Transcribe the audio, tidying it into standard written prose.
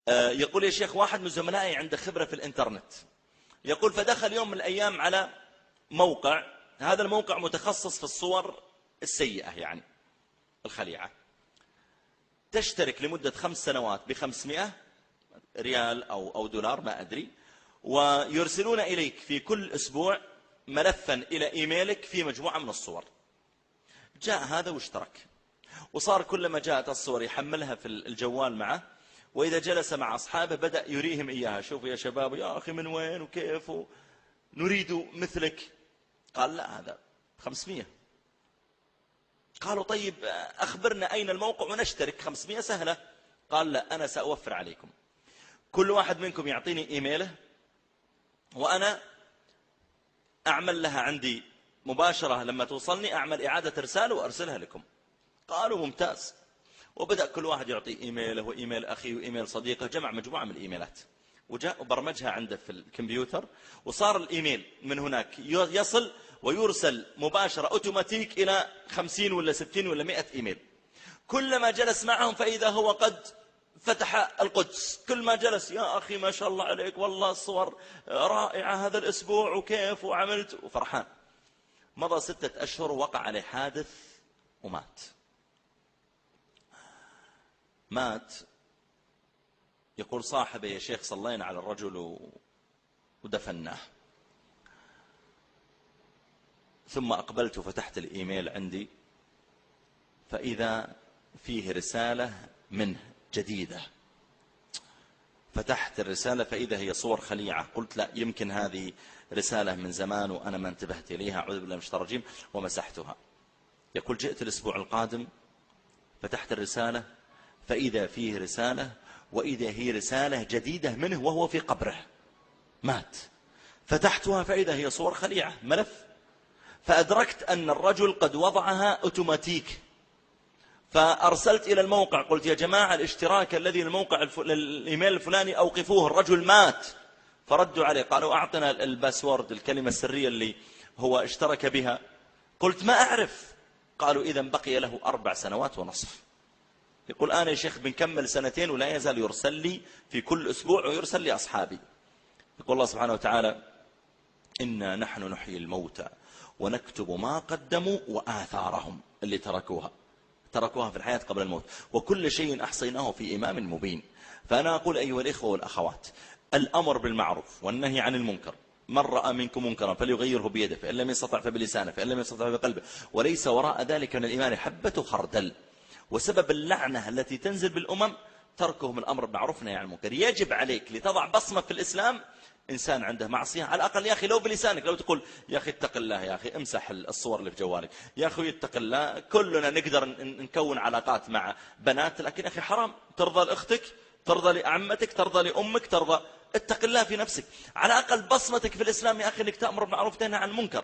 يقول يا شيخ واحد من زملائي عنده خبرة في الإنترنت، يقول فدخل يوم من الأيام على موقع، هذا الموقع متخصص في الصور السيئة يعني الخليعة، تشترك لمدة 5 سنوات ب500 ريال أو دولار ما أدري، ويرسلون إليك في كل أسبوع ملفا إلى إيميلك في مجموعة من الصور. جاء هذا واشترك، وصار كلما جاءت الصور يحملها في الجوال معه، وإذا جلس مع أصحابه بدأ يريهم إياها، شوفوا يا شباب يا أخي من وين وكيف نريد مثلك. قال لا هذا 500. قالوا طيب أخبرنا أين الموقع ونشترك، 500 سهلة. قال لا أنا سأوفر عليكم، كل واحد منكم يعطيني إيميله وأنا أعمل لها عندي مباشرة، لما توصلني أعمل إعادة رسالة وأرسلها لكم. قالوا ممتاز. وبدأ كل واحد يعطي إيميله وإيميل أخيه وإيميل صديقه، جمع مجموعة من الإيميلات وجاء وبرمجها عنده في الكمبيوتر، وصار الإيميل من هناك يصل ويرسل مباشرة أوتوماتيك إلى 50 ولا 60 ولا 100 إيميل. كلما جلس معهم فإذا هو قد فتح القدس، كل ما جلس يا أخي ما شاء الله عليك والله الصور رائعة هذا الأسبوع وكيف وعملت وفرحان. مضى 6 أشهر وقع عليه حادث ومات. مات. يقول صاحبي يا شيخ صلينا على الرجل ودفناه، ثم أقبلت وفتحت الإيميل عندي فإذا فيه رسالة منه جديدة. فتحت الرسالة فإذا هي صور خليعة. قلت لا يمكن هذه رسالة من زمان وأنا ما انتبهت إليها، أعوذ بالله من الشيطان الرجيم، ومسحتها. يقول جئت الأسبوع القادم فتحت الرسالة فإذا فيه رسالة، وإذا هي رسالة جديدة منه وهو في قبره مات. فتحتها فإذا هي صور خليعة ملف، فأدركت أن الرجل قد وضعها أوتوماتيك. فأرسلت إلى الموقع قلت يا جماعة الاشتراك الذي الموقع الإيميل الفلاني أوقفوه، الرجل مات. فردوا عليه قالوا أعطنا الباسورد، الكلمة السرية اللي هو اشترك بها. قلت ما أعرف. قالوا إذن بقي له 4 سنوات ونصف. يقول أنا يا شيخ بنكمل 2 ولا يزال يرسل لي في كل أسبوع ويرسل لي أصحابي. يقول الله سبحانه وتعالى إنا نحن نحيي الموتى ونكتب ما قدموا وآثارهم، اللي تركوها في الحياة قبل الموت، وكل شيء أحصيناه في إمام مبين. فأنا أقول أيها الإخوة والأخوات، الأمر بالمعروف والنهي عن المنكر، من رأى منكم منكرا فليغيره بيده، فإن لم يستطع فبلسانه، فإن لم يستطع بقلبه، وليس وراء ذلك من الإيمان حبة خردل. وسبب اللعنة التي تنزل بالأمم تركهم الأمر بالمعروف والنهي عن المنكر. يجب عليك لتضع بصمة في الإسلام، إنسان عنده معصية على الأقل يا أخي لو بلسانك، لو تقول يا أخي اتق الله، يا أخي امسح الصور اللي في جوالك، يا أخي اتق الله. كلنا نقدر نكون علاقات مع بنات، لكن يا أخي حرام ترضى لأختك، ترضى لأعمتك، ترضى لأمك، ترضى. اتق الله في نفسك. على الأقل بصمتك في الإسلام يا أخي أنك تأمر بالمعروف وتنهى عن المنكر.